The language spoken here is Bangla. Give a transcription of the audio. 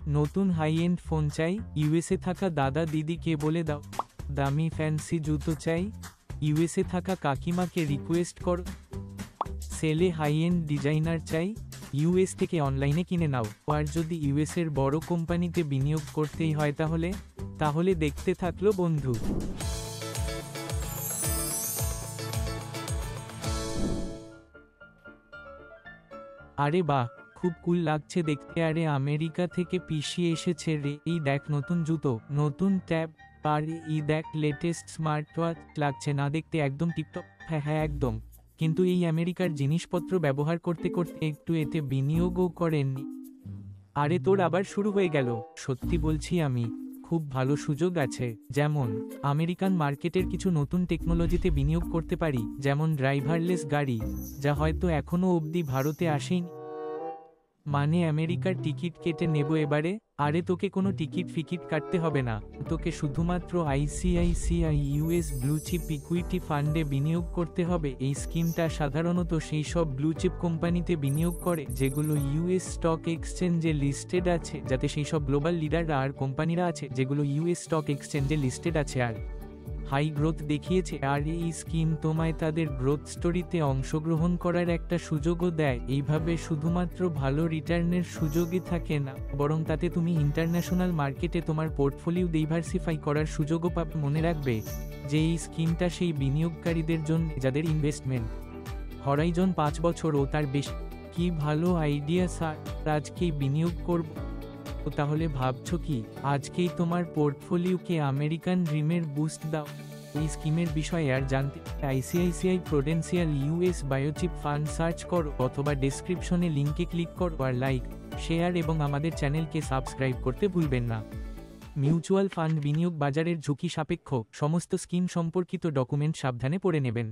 নতুন হাই এন্ড ফোন চাই, ইউএসএ থাকা দাদা দিদিকে বলে দাও। দামি ফ্যান্সি জুতো চাই, ইউএসএ থাকা কাকিমাকে রিকোয়েস্ট কর। সেলে হাই এন্ড ডিজাইনার চাই, ইউএস থেকে অনলাইনে কিনে নাও। আর যদি ইউএসের বড় কোম্পানিতে বিনিয়োগ করতেই হয় তাহলে দেখতে থাকলো বন্ধু। আরে বাহ, খুব কুল লাগছে দেখতে। আরে আমেরিকা থেকে পিসি এসেছে রে, এই দেখ নতুন জুতো, নতুন ট্যাব, আর এই দেখ লেটেস্ট স্মার্ট ওয়াচ। লাগছে না দেখতে একদম টিপটপ? হ্যাঁ হ্যাঁ একদম। কিন্তু এই আমেরিকার জিনিসপত্র ব্যবহার করতে করতে একটু এতে বিনিয়োগও করেননি? আরে তোর আবার শুরু হয়ে গেল। সত্যি বলছি, আমি খুব ভালো সুযোগ আছে। যেমন আমেরিকান মার্কেটের কিছু নতুন টেকনোলজিতে বিনিয়োগ করতে পারি, যেমন ড্রাইভারলেস গাড়ি, যা হয়তো এখনো অবধি ভারতে আসেনি। মানে আমেরিকার টিকিট কেটে নেব এবারে। আরে তোকে কোনো টিকিট ফিকিট কাটতে হবে না, তোকে শুধুমাত্র আইসিআইসিআই ইউএস ব্লুচিপ ইকুইটি ফান্ডে বিনিয়োগ করতে হবে। এই স্কিমটা সাধারণত সেই সব ব্লুচিপ কোম্পানিতে বিনিয়োগ করে যেগুলো ইউএস স্টক এক্সচেঞ্জে লিস্টেড আছে, যাতে সেই সব গ্লোবাল লিডাররা আর কোম্পানিরা আছে যেগুলো ইউএস স্টক এক্সচেঞ্জে লিস্টেড আছে আর হাই গ্রোথ দেখিয়েছে। আর এই স্কিম তোমায় তাদের গ্রোথ স্টোরিতে অংশগ্রহণ করার একটা সুযোগও দেয়। এইভাবে শুধুমাত্র ভালো রিটার্নের সুযোগই থাকে না, বরং তাতে তুমি ইন্টারন্যাশনাল মার্কেটে তোমার পোর্টফোলিও ডাইভার্সিফাই করার সুযোগও পাবে। মনে রাখবে যে এই স্কিমটা সেই বিনিয়োগকারীদের জন্য যাদের ইনভেস্টমেন্ট হরাইজন 5 বছর ও তার বেশি। কি ভালো আইডিয়া স্যার, আজকেই বিনিয়োগ করব। তাহলে ভাবছো কি, আজকেই তোমার পোর্টফোলিওকে আমেরিকান ড্রিমের বুস্ট দাও। এই স্কিমের বিষয়ে আর জানতে ICICI prudential US bluechip fund search করো, অথবা ডেসক্রিপশনে লিঙ্কে ক্লিক করো। আর লাইক, শেয়ার এবং আমাদের চ্যানেলকে সাবস্ক্রাইব করতে ভুলবেন না। মিউচুয়াল ফান্ড বিনিয়োগ বাজারের ঝুঁকি সাপেক্ষ, সমস্ত স্কিম সম্পর্কিত ডকুমেন্ট সাবধানে পড়ে নেবেন।